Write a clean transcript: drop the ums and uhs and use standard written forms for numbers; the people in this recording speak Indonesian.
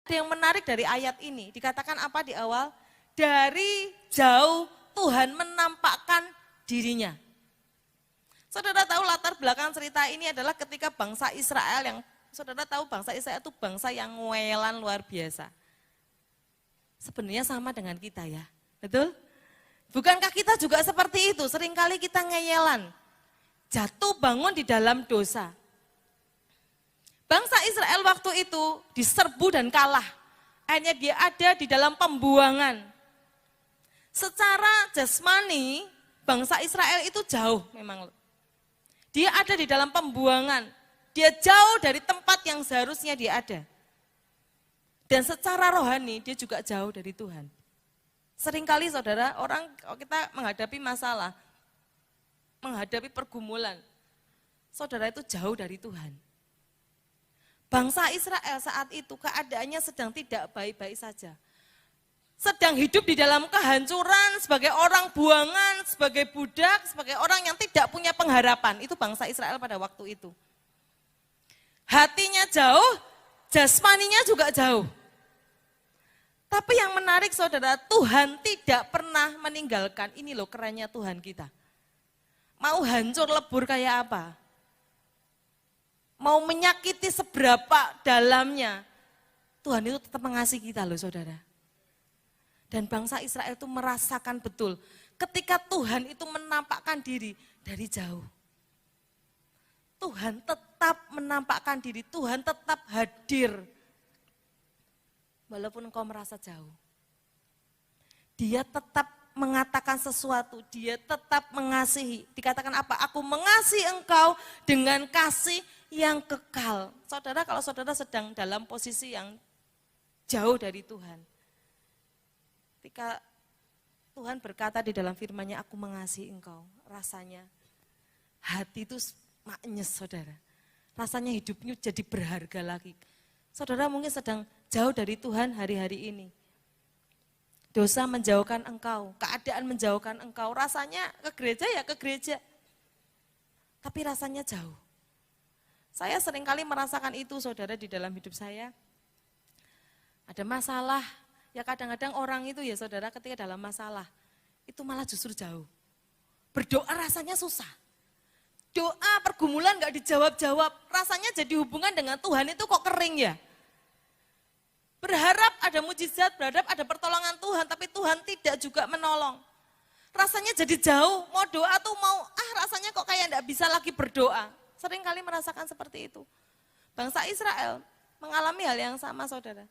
Ada yang menarik dari ayat ini, dikatakan apa di awal? Dari jauh Tuhan menampakkan dirinya. Saudara tahu latar belakang cerita ini adalah ketika bangsa Israel yang, saudara tahu bangsa Israel itu bangsa yang ngewelan luar biasa. Sebenarnya sama dengan kita ya, betul? Bukankah kita juga seperti itu, seringkali kita ngeyelan, jatuh bangun di dalam dosa. Bangsa Israel waktu itu diserbu dan kalah. Akhirnya dia ada di dalam pembuangan. Secara jasmani, bangsa Israel itu jauh memang. Dia ada di dalam pembuangan. Dia jauh dari tempat yang seharusnya dia ada. Dan secara rohani dia juga jauh dari Tuhan. Seringkali saudara, orang kalau kita menghadapi masalah, menghadapi pergumulan, saudara itu jauh dari Tuhan. Bangsa Israel saat itu keadaannya sedang tidak baik-baik saja. Sedang hidup di dalam kehancuran sebagai orang buangan, sebagai budak, sebagai orang yang tidak punya pengharapan. Itu bangsa Israel pada waktu itu. Hatinya jauh, jasmaninya juga jauh. Tapi yang menarik saudara, Tuhan tidak pernah meninggalkan. Ini loh kerennya Tuhan kita. Mau hancur lebur kayak apa? Mau menyakiti seberapa dalamnya, Tuhan itu tetap mengasihi kita loh saudara. Dan bangsa Israel itu merasakan betul ketika Tuhan itu menampakkan diri dari jauh. Tuhan tetap menampakkan diri, Tuhan tetap hadir. Walaupun engkau merasa jauh. Dia tetap mengatakan sesuatu, dia tetap mengasihi. Dikatakan apa? Aku mengasihi engkau dengan kasih yang kekal. Saudara, kalau saudara sedang dalam posisi yang jauh dari Tuhan. Ketika Tuhan berkata di dalam firman-Nya, aku mengasihi engkau. Rasanya hati itu maknyes saudara. Rasanya hidupnya jadi berharga lagi. Saudara mungkin sedang jauh dari Tuhan hari-hari ini. Dosa menjauhkan engkau, keadaan menjauhkan engkau. Rasanya ke gereja ya ke gereja. Tapi rasanya jauh. Saya seringkali merasakan itu saudara di dalam hidup saya. Ada masalah, ya kadang-kadang orang itu ya saudara ketika dalam masalah, itu malah justru jauh. Berdoa rasanya susah. Doa pergumulan gak dijawab-jawab, rasanya jadi hubungan dengan Tuhan itu kok kering ya. Berharap ada mujizat, berharap ada pertolongan Tuhan, tapi Tuhan tidak juga menolong. Rasanya jadi jauh, mau doa tuh mau, rasanya kok kayak gak bisa lagi berdoa. Sering kali merasakan seperti itu. Bangsa Israel mengalami hal yang sama saudara.